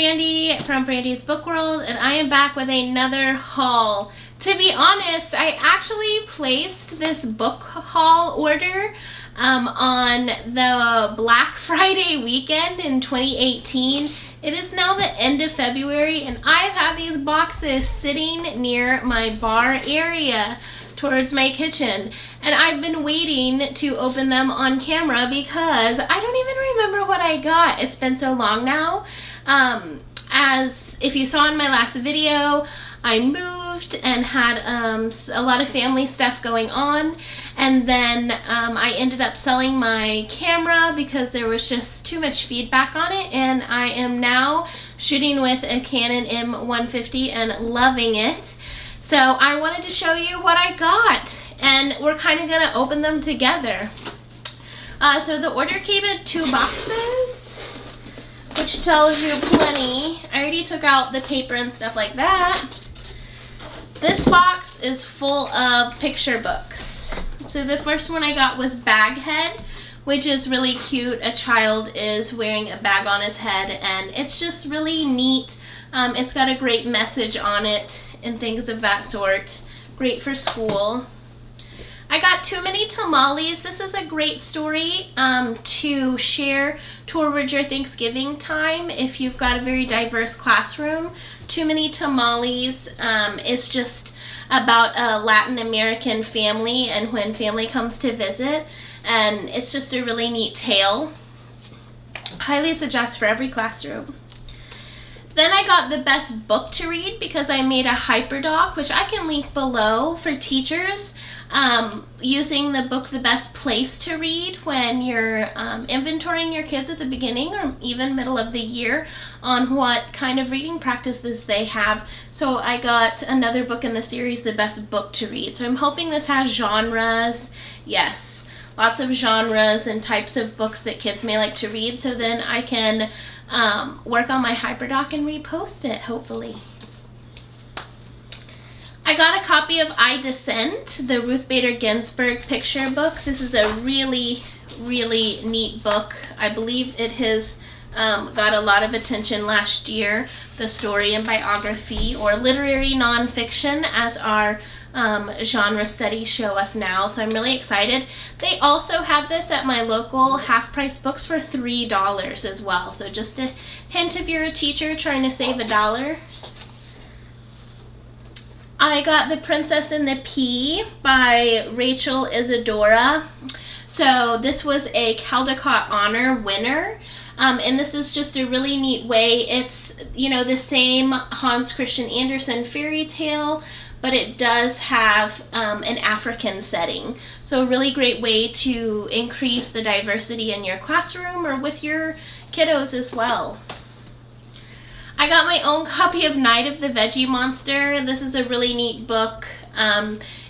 Brandy from Brandy's Book World, and I am back with another haul. To be honest, I actually placed this book haul order on the Black Friday weekend in 2018. It is now the end of February, and I've had these boxes sitting near my bar area towards my kitchen, and I've been waiting to open them on camera because I don't even remember what I got. It's been so long now. As if you saw in my last video, I moved and had a lot of family stuff going on, and then I ended up selling my camera because there was just too much feedback on it, and I am now shooting with a Canon M150 and loving it. So I wanted to show you what I got, and we're kind of going to open them together. So the order came in 2 boxes, which tells you plenty. I already took out the paper and stuff like that. This box is full of picture books. So the first one I got was Baghead, which is really cute. A child is wearing a bag on his head, and it's just really neat. It's got a great message on it and things of that sort. Great for school. I got Too Many Tamales. This is a great story to share toward your Thanksgiving time if you've got a very diverse classroom. Too Many Tamales is just about a Latin American family and when family comes to visit, and it's just a really neat tale. Highly suggest for every classroom. Then I got the best book to read because I made a hyperdoc, which I can link below, for teachers using the book The Best Place to Read when you're inventorying your kids at the beginning or even middle of the year on what kind of reading practices they have. So I got another book in the series, The Best Book to Read. So I'm hoping this has genres. Yes, lots of genres and types of books that kids may like to read, so then I can work on my hyperdoc and repost it, hopefully. I got a copy of I Dissent, the Ruth Bader Ginsburg picture book. This is a really, really neat book. I believe it has got a lot of attention last year. The story and biography, or literary nonfiction, as our genre studies show us now. So I'm really excited. They also have this at my local half-price books for $3 as well. So just a hint if you're a teacher trying to save $1. I got The Princess and the Pea by Rachel Isadora. So this was a Caldecott Honor winner. And this is just a really neat way. It's, you know, the same Hans Christian Andersen fairy tale, but it does have an African setting. So a really great way to increase the diversity in your classroom or with your kiddos as well. I got my own copy of Night of the Veggie Monster. This is a really neat book.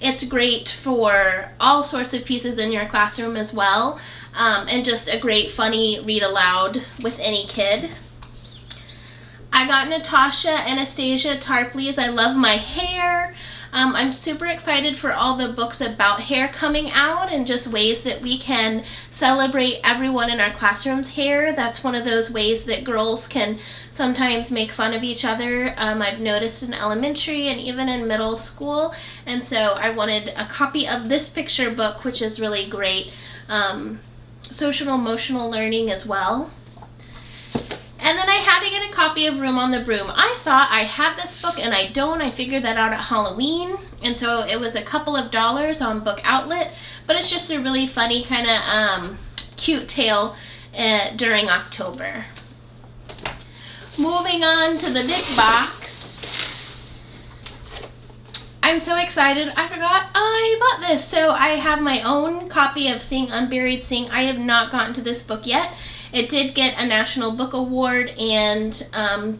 It's great for all sorts of pieces in your classroom as well, and just a great funny read aloud with any kid. I got Natasha Anastasia Tarpley's I Love My Hair. I'm super excited for all the books about hair coming out and just ways that we can celebrate everyone in our classroom's hair. That's one of those ways that girls can sometimes make fun of each other. I've noticed in elementary and even in middle school, and so I wanted a copy of this picture book, which is really great. Social emotional learning as well. And then I had to get a copy of Room on the Broom. I thought I had this book and I don't. I figured that out at Halloween, and so it was a couple of dollars on Book Outlet, but it's just a really funny kind of cute tale during October. Moving on to the big box. I'm so excited. I forgot I bought this. So I have my own copy of Sing Unburied Sing. I have not gotten to this book yet. It did get a National Book Award and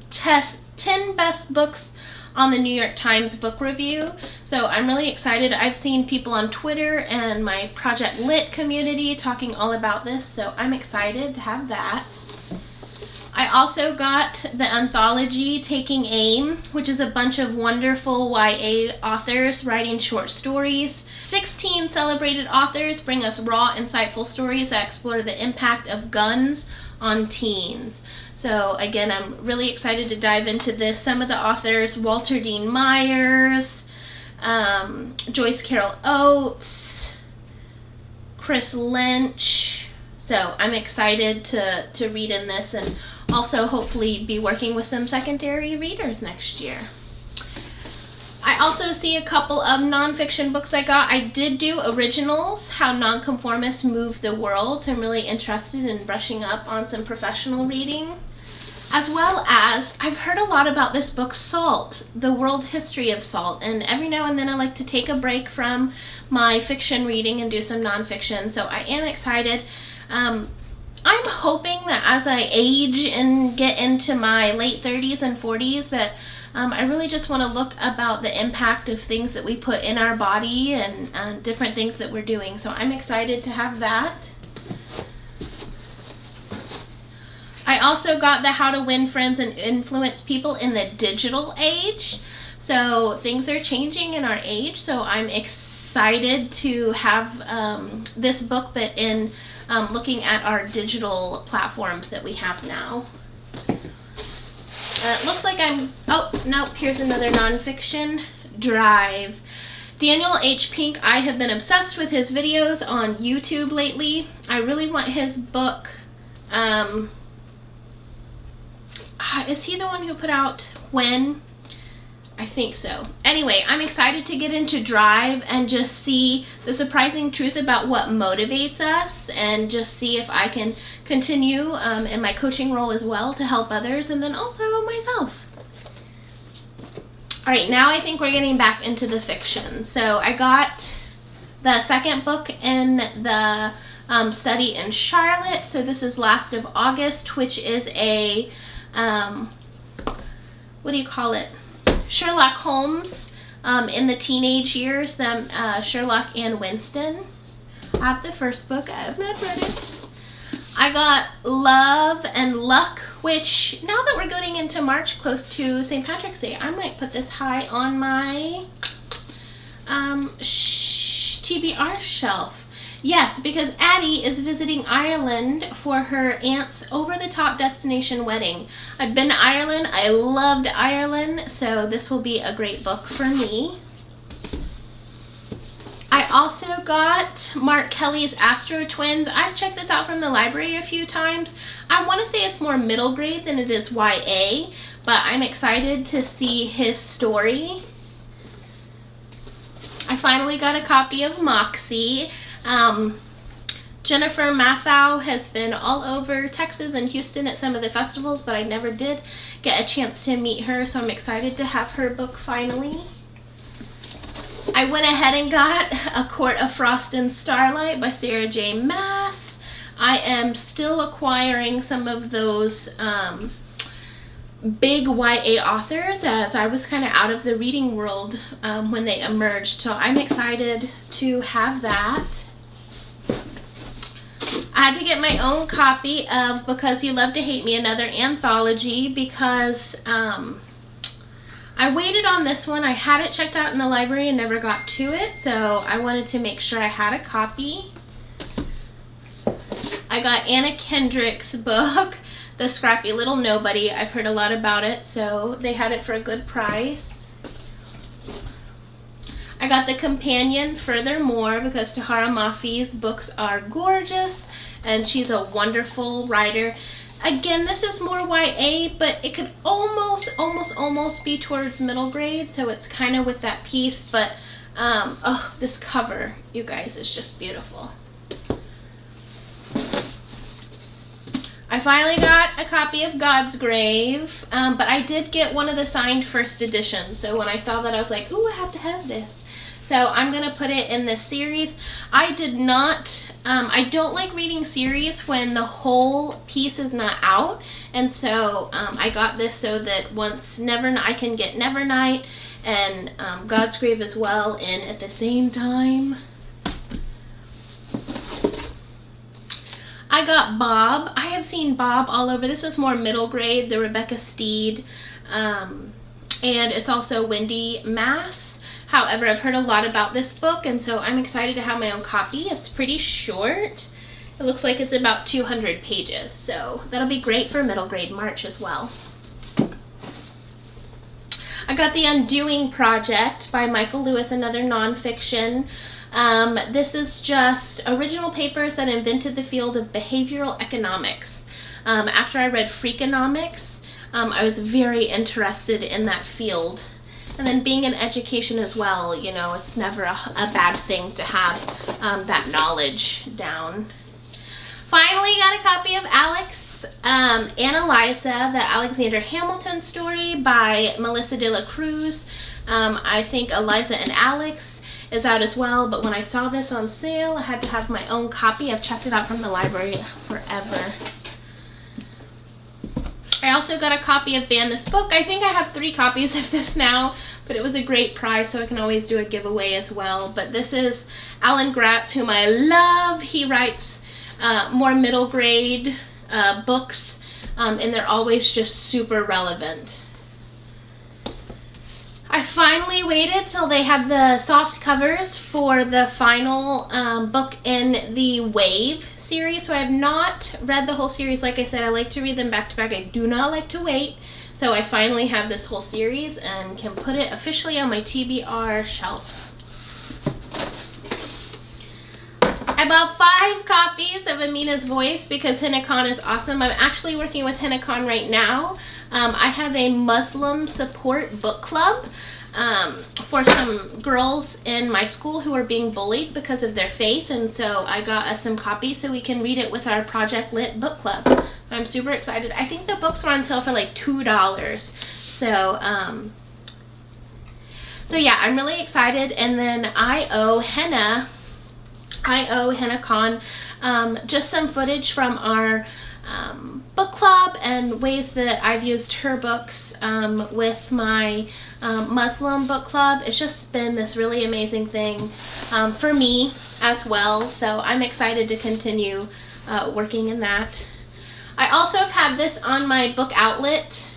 10 best books on the New York Times Book Review. So I'm really excited. I've seen people on Twitter and my Project Lit community talking all about this, so I'm excited to have that. I also got the anthology Taking Aim, which is a bunch of wonderful YA authors writing short stories. 16 celebrated authors bring us raw, insightful stories that explore the impact of guns on teens. So again, I'm really excited to dive into this. Some of the authors: Walter Dean Myers, Joyce Carol Oates, Chris Lynch. So I'm excited to read in this, and also hopefully be working with some secondary readers next year. I also see a couple of nonfiction books I got. I did do Originals, How Nonconformists Move the World. So I'm really interested in brushing up on some professional reading. As well as, I've heard a lot about this book, Salt, The World History of Salt. And every now and then I like to take a break from my fiction reading and do some nonfiction. So I am excited. I'm hoping that as I age and get into my late 30s and 40s that I really just want to look about the impact of things that we put in our body and different things that we're doing. So I'm excited to have that. I also got the How to Win Friends and Influence People in the Digital Age. So things are changing in our age, so I'm excited to have this book, but in looking at our digital platforms that we have now. It looks like oh, nope, here's another nonfiction, Drive. Daniel H. Pink, I have been obsessed with his videos on YouTube lately. I really want his book. Is he the one who put out When? I think so. Anyway, I'm excited to get into Drive and just see the surprising truth about what motivates us, and just see if I can continue in my coaching role as well to help others, and then also myself. All right, now I think we're getting back into the fiction. So I got the second book in the study in Charlotte. So this is Last of August, which is a, what do you call it? Sherlock Holmes in the teenage years, Sherlock and Winston. I have the first book. I have not read it. I got Love and Luck, which now that we're getting into March, close to St. Patrick's Day, I might put this high on my TBR shelf. Yes, because Addie is visiting Ireland for her aunt's over-the-top destination wedding. I've been to Ireland. I loved Ireland, so this will be a great book for me. I also got Mark Kelly's Astro Twins. I've checked this out from the library a few times. I want to say it's more middle grade than it is YA, but I'm excited to see his story. I finally got a copy of Moxie. Jennifer Mathau has been all over Texas and Houston at some of the festivals, but I never did get a chance to meet her, so I'm excited to have her book finally. I went ahead and got A Court of Frost and Starlight by Sarah J. Maas. I am still acquiring some of those big YA authors, as I was kind of out of the reading world when they emerged, so I'm excited to have that. I had to get my own copy of Because You Love to Hate Me, another anthology, because I waited on this one. I had it checked out in the library and never got to it, so I wanted to make sure I had a copy. I got Anna Kendrick's book, The Scrappy Little Nobody. I've heard a lot about it, so they had it for a good price. I got the companion, Furthermore, because Tahara Mafi's books are gorgeous, and she's a wonderful writer. Again, this is more YA, but it could almost be towards middle grade, so it's kind of with that piece, but oh, this cover, you guys, is just beautiful. I finally got a copy of God's Grave, but I did get one of the signed first editions, so when I saw that I was like, ooh, I have to have this. So I'm going to put it in this series. I did not, I don't like reading series when the whole piece is not out, and so I got this so that once I can get Nevernight and God's Grave as well in at the same time. I got Bob. I have seen Bob all over. This is more middle grade, the Rebecca Steed. And it's also Wendy Mass. However, I've heard a lot about this book, and so I'm excited to have my own copy. It's pretty short. It looks like it's about 200 pages, so that'll be great for middle grade March as well. I got The Undoing Project by Michael Lewis, another nonfiction. This is just original papers that invented the field of behavioral economics. After I read Freakonomics, I was very interested in that field. And then being in education as well, you know, it's never a bad thing to have that knowledge down. Finally got a copy of Alex and Eliza, the Alexander Hamilton story by Melissa de la Cruz. I think Eliza and Alex is out as well, but when I saw this on sale, I had to have my own copy. I've checked it out from the library forever. I also got a copy of Ban This Book. I think I have 3 copies of this now, but it was a great price, so I can always do a giveaway as well. But this is Alan Gratz, whom I love. He writes more middle grade books, and they're always just super relevant. I finally waited till they had the soft covers for the final book in the Wave series. So I have not read the whole series. Like I said, I like to read them back to back. I do not like to wait. So I finally have this whole series and can put it officially on my TBR shelf. I bought 5 copies of Amina's Voice because HennaCon is awesome. I'm actually working with HennaCon right now. I have a Muslim support book club for some girls in my school who are being bullied because of their faith, and so I got us some copies so we can read it with our Project Lit book club. So I'm super excited. I think the books were on sale for like $2. So so yeah, I'm really excited. And then I owe HennaCon just some footage from our book club and ways that I've used her books with my Muslim book club. It's just been this really amazing thing for me as well, so I'm excited to continue working in that. I also have had this on my book outlet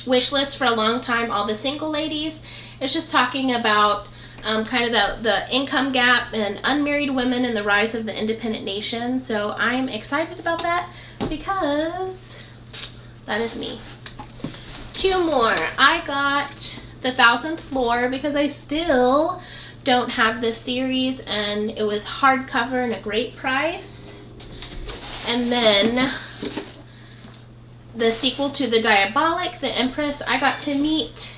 wish list for a long time, All the Single Ladies. It's just talking about kind of the income gap and unmarried women and the rise of the independent nation. So I'm excited about that because that is me. 2 more. I got The 1000th Floor because I still don't have this series, and it was hardcover and a great price. And then the sequel to The Diabolic, The Empress. I got to meet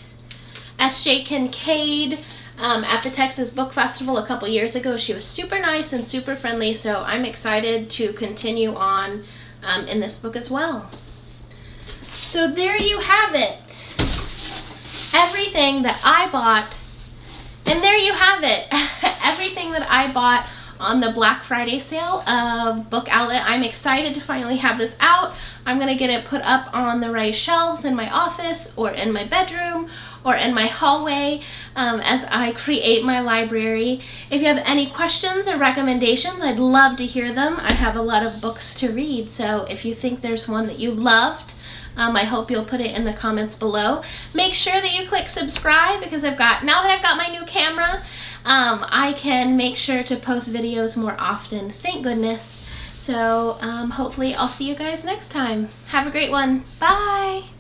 S.J. Kincaid at the Texas Book Festival a couple years ago. She was super nice and super friendly, so I'm excited to continue on in this book as well. So there you have it. Everything that I bought, and there you have it. Everything that I bought on the Black Friday sale of Book Outlet. I'm excited to finally have this out. I'm gonna get it put up on the right shelves in my office or in my bedroom or in my hallway as I create my library. If you have any questions or recommendations, I'd love to hear them. I have a lot of books to read, so if you think there's one that you loved, I hope you'll put it in the comments below. Make sure that you click subscribe because now that I've got my new camera, I can make sure to post videos more often. Thank goodness. So hopefully I'll see you guys next time. Have a great one. Bye.